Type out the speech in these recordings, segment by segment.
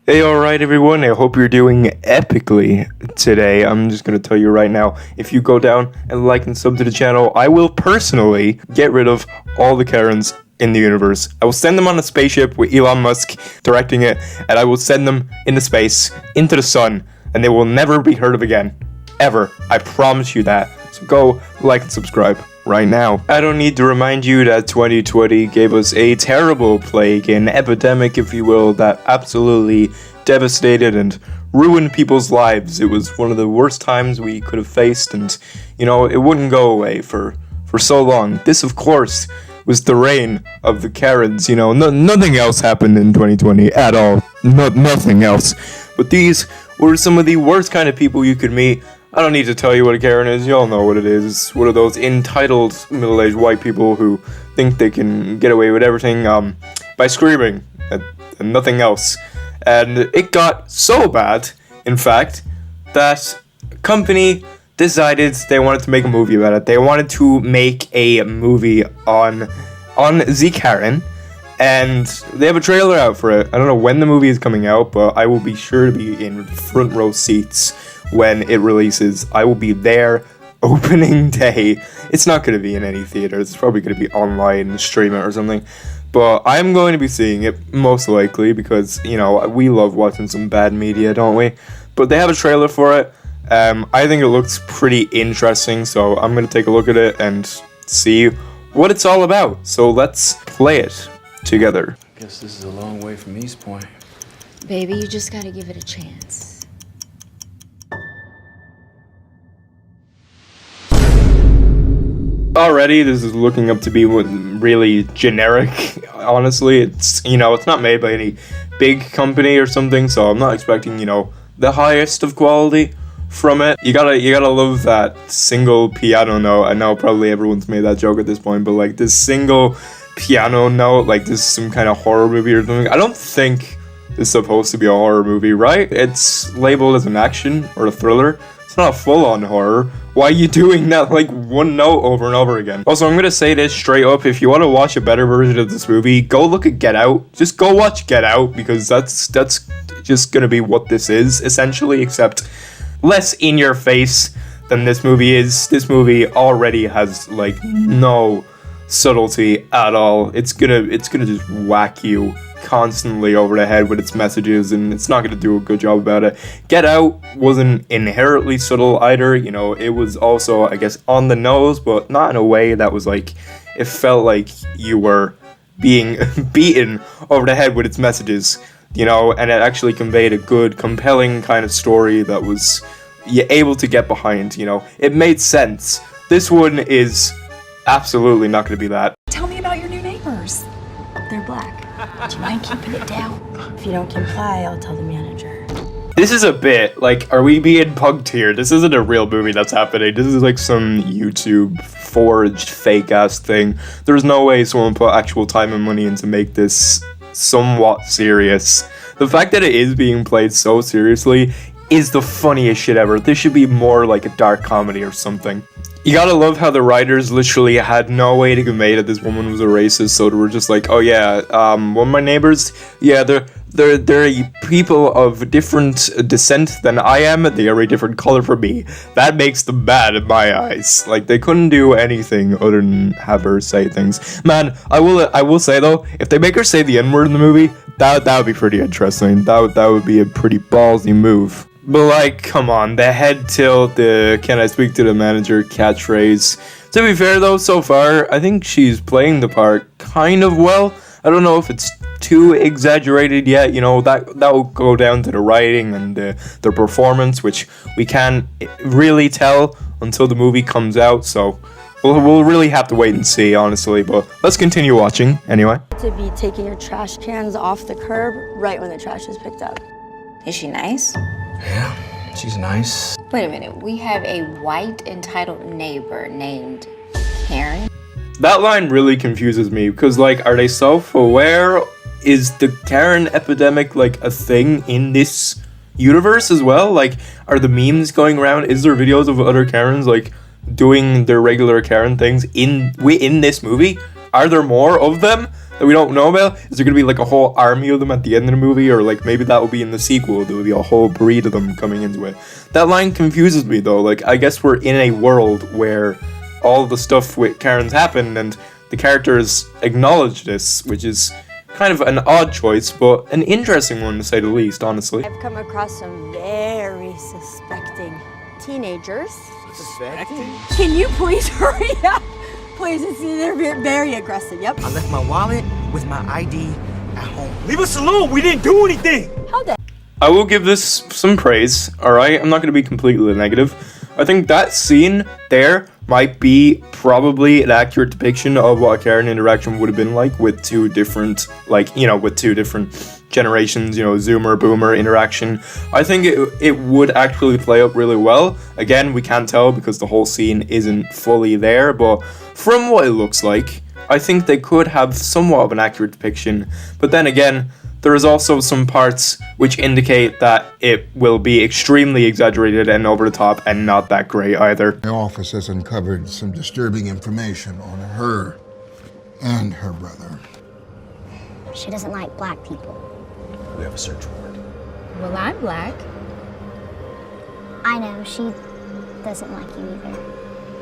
Hey, alright everyone, I hope you're doing epically today. I'm just gonna tell you right now, if you go down and like and sub to the channel, I will personally get rid of all the Karens in the universe. I will send them on a spaceship with Elon Musk directing it, and I will send them into space, into the sun, and they will never be heard of again. Ever. I promise you that. So go like and subscribe right now. I don't need to remind you that 2020 gave us a terrible plague, an epidemic if you will, that absolutely devastated and ruined people's lives. It was one of the worst times we could have faced, and it wouldn't go away for so long. This of course was the reign of the Karens. Nothing else happened in 2020 at all. Nothing else. But these were some of the worst kind of people you could meet. I don't need to tell you what a Karen is, you all know what it is. It's one of those entitled middle-aged white people who think they can get away with everything by screaming and nothing else. And it got so bad, in fact, that a company decided they wanted to make a movie about it. They wanted to make a movie on the Karen, and they have a trailer out for it. I don't know when the movie is coming out, but I will be sure to be in front row seats when it releases. I will be there opening day. It's not going to be in any theaters. It's probably going to be online, stream it or something. But I'm going to be seeing it most likely because, we love watching some bad media, don't we? But they have a trailer for it. I think it looks pretty interesting, so I'm going to take a look at it and see what it's all about. So let's play it together. Guess this is a long way from East Point. Baby, you just gotta give it a chance. Already, this is looking up to be really generic. Honestly, it's not made by any big company or something, so I'm not expecting the highest of quality from it. You gotta love that single piano note. I know probably everyone's made that joke at this point, but like this single piano note, like this is some kind of horror movie or something. I don't think it's supposed to be a horror movie, right? It's labeled as an action or a thriller. It's not a full-on horror. Why are you doing that like one note over and over again? Also, I'm gonna say this straight up. If you want to watch a better version of this movie, go look at Get Out. Just go watch Get Out, because that's just gonna be what this is, essentially, except less in your face than this movie is. This movie already has like no subtlety at all. It's gonna just whack you constantly over the head with its messages, and it's not gonna do a good job about it. Get Out wasn't inherently subtle either. It was also, I guess, on the nose, but not in a way that was like, it felt like you were being beaten over the head with its messages, and it actually conveyed a good, compelling kind of story that was able to get behind. It made sense. This one is absolutely not going to be that. Tell me about your new neighbors. They're black. Do you mind keeping it down? If you don't comply, I'll tell the manager. This is a bit, like, are we being punked here? This isn't a real movie that's happening. This is like some YouTube forged fake-ass thing. There's no way someone put actual time and money in to make this somewhat serious. The fact that it is being played so seriously is the funniest shit ever. This should be more like a dark comedy or something. You gotta love how the writers literally had no way to convey that this woman was a racist, so they were just like, oh yeah, one of my neighbors, yeah, they're people of different descent than I am, they are a different color from me. That makes them bad in my eyes. Like, they couldn't do anything other than have her say things. Man, I will say though, if they make her say the N-word in the movie, that would be pretty interesting. That would be a pretty ballsy move. But like, come on, the head tilt, the can I speak to the manager catchphrase. To be fair though, so far, I think she's playing the part kind of well. I don't know if it's too exaggerated yet, that will go down to the writing and the performance, which we can't really tell until the movie comes out, so, we'll really have to wait and see, honestly, but let's continue watching anyway. To be taking your trash cans off the curb right when the trash is picked up. Is she nice? Yeah, she's nice. Wait a minute. We have a white entitled neighbor named Karen. That line really confuses me because, like, are they self-aware? Is the Karen epidemic, like, a thing in this universe as well? Like, are the memes going around? Is there videos of other Karens, like, doing their regular Karen things in this movie? Are there more of them that we don't know about? Is there gonna be like a whole army of them at the end of the movie, or like maybe that will be in the sequel? There will be a whole breed of them coming into it. That line confuses me though. Like, I guess we're in a world where all the stuff with Karens happened, and the characters acknowledge this, which is kind of an odd choice, but an interesting one to say the least, honestly. I've come across some very suspecting teenagers. Suspecting? Can you please hurry up? Please, they're very aggressive, yep. I left my wallet with my ID at home. Leave us alone, we didn't do anything! How the I will give this some praise, alright? I'm not going to be completely negative. I think that scene there might be probably an accurate depiction of what a Karen interaction would have been like with two different, generations, Zoomer, Boomer interaction. I think it would actually play up really well. Again, we can't tell because the whole scene isn't fully there, but from what it looks like, I think they could have somewhat of an accurate depiction. But then again, there is also some parts which indicate that it will be extremely exaggerated and over the top and not that great either. The office has uncovered some disturbing information on her and her brother. She doesn't like black people. We have a search warrant. Well, I'm black. I know, she doesn't like you either.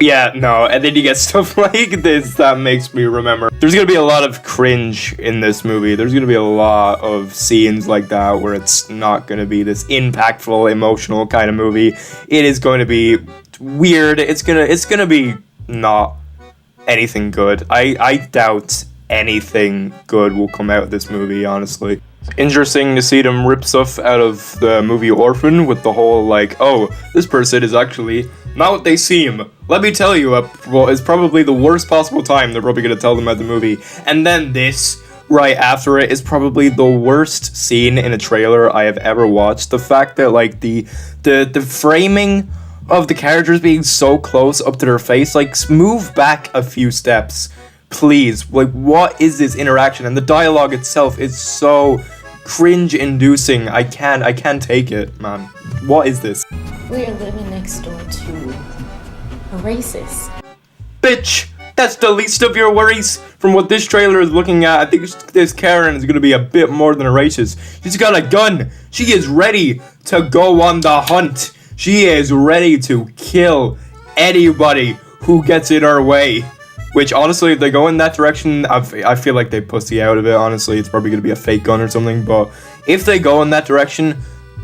Yeah, no, and then you get stuff like this that makes me remember. There's gonna be a lot of cringe in this movie. There's gonna be a lot of scenes like that where it's not gonna be this impactful, emotional kind of movie. It is going to be weird. It's gonna be not anything good. I doubt anything good will come out of this movie, honestly. Interesting to see them rip stuff out of the movie Orphan with the whole, like, oh, this person is actually not what they seem. Let me tell you, it's probably the worst possible time they're probably going to tell them about the movie. And then this, right after it, is probably the worst scene in a trailer I have ever watched. The fact that, like, the framing of the characters being so close up to their face, like, move back a few steps, please. Like, what is this interaction? And the dialogue itself is so cringe-inducing. I can't take it, man. What is this? We are living next door to a racist. Bitch, that's the least of your worries. From what this trailer is looking at, I think this Karen is gonna be a bit more than a racist. She's got a gun. She is ready to go on the hunt. She is ready to kill anybody who gets in her way. Which, honestly, if they go in that direction, I feel like they pussy out of it, honestly. It's probably going to be a fake gun or something, but if they go in that direction,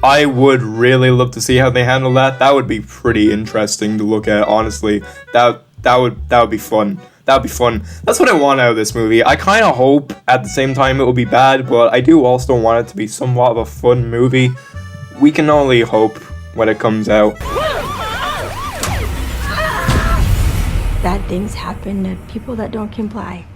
I would really love to see how they handle that. That would be pretty interesting to look at, honestly. That would be fun. That would be fun. That's what I want out of this movie. I kind of hope, at the same time, it will be bad, but I do also want it to be somewhat of a fun movie. We can only hope when it comes out. bad things happen to people that don't comply.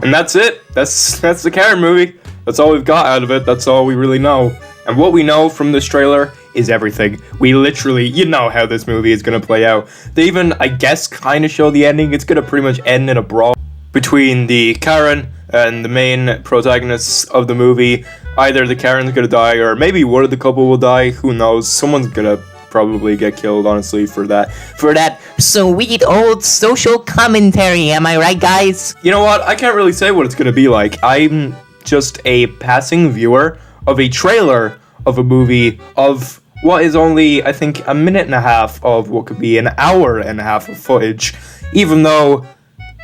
And that's it. That's the Karen movie. That's all we've got out of it. That's all we really know. And what we know from this trailer is everything. We literally, you know how this movie is going to play out. They even, I guess, kind of show the ending. It's going to pretty much end in a brawl between the Karen and the main protagonists of the movie. Either the Karen's going to die, or maybe one of the couple will die. Who knows? Someone's going to probably get killed, honestly, for that sweet old social commentary. Am I right, guys? You know what? I can't really say what it's going to be like. I'm just a passing viewer of a trailer of a movie of what is only, I think, a minute and a half of what could be an hour and a half of footage. Even though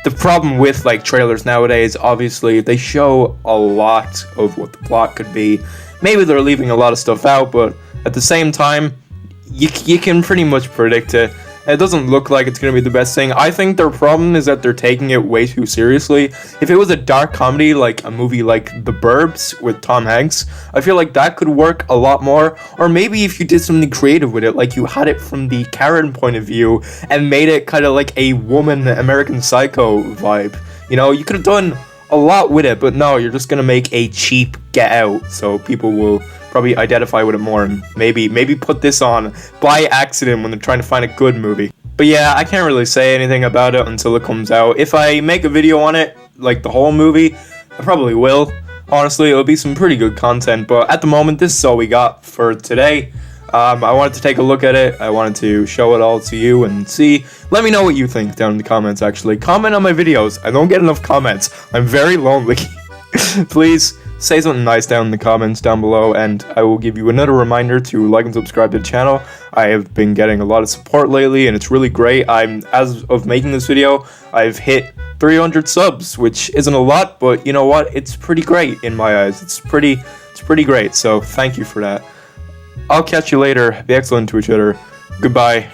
the problem with, like, trailers nowadays, obviously, they show a lot of what the plot could be. Maybe they're leaving a lot of stuff out, but at the same time, you can pretty much predict it. It doesn't look like it's going to be the best thing. I think their problem is that they're taking it way too seriously. If it was a dark comedy, like a movie like The Burbs with Tom Hanks, I feel like that could work a lot more. Or maybe if you did something creative with it, like you had it from the Karen point of view and made it kind of like a woman American Psycho vibe. You know, you could have done a lot with it, but no, you're just going to make a cheap Get Out, so people will probably identify with it more and maybe put this on by accident when they're trying to find a good movie. But yeah, I can't really say anything about it until it comes out. If I make a video on it, like the whole movie, I probably will. Honestly, it'll be some pretty good content, but at the moment, this is all we got for today. I wanted to take a look at it. I wanted to show it all to you and see. Let me know what you think down in the comments, actually. Comment on my videos. I don't get enough comments. I'm very lonely. Please say something nice down in the comments down below, and I will give you another reminder to like and subscribe to the channel. I have been getting a lot of support lately, and it's really great. As of making this video, I've hit 300 subs, which isn't a lot, but you know what? It's pretty great in my eyes. It's pretty great, so thank you for that. I'll catch you later. Be excellent to each other. Goodbye.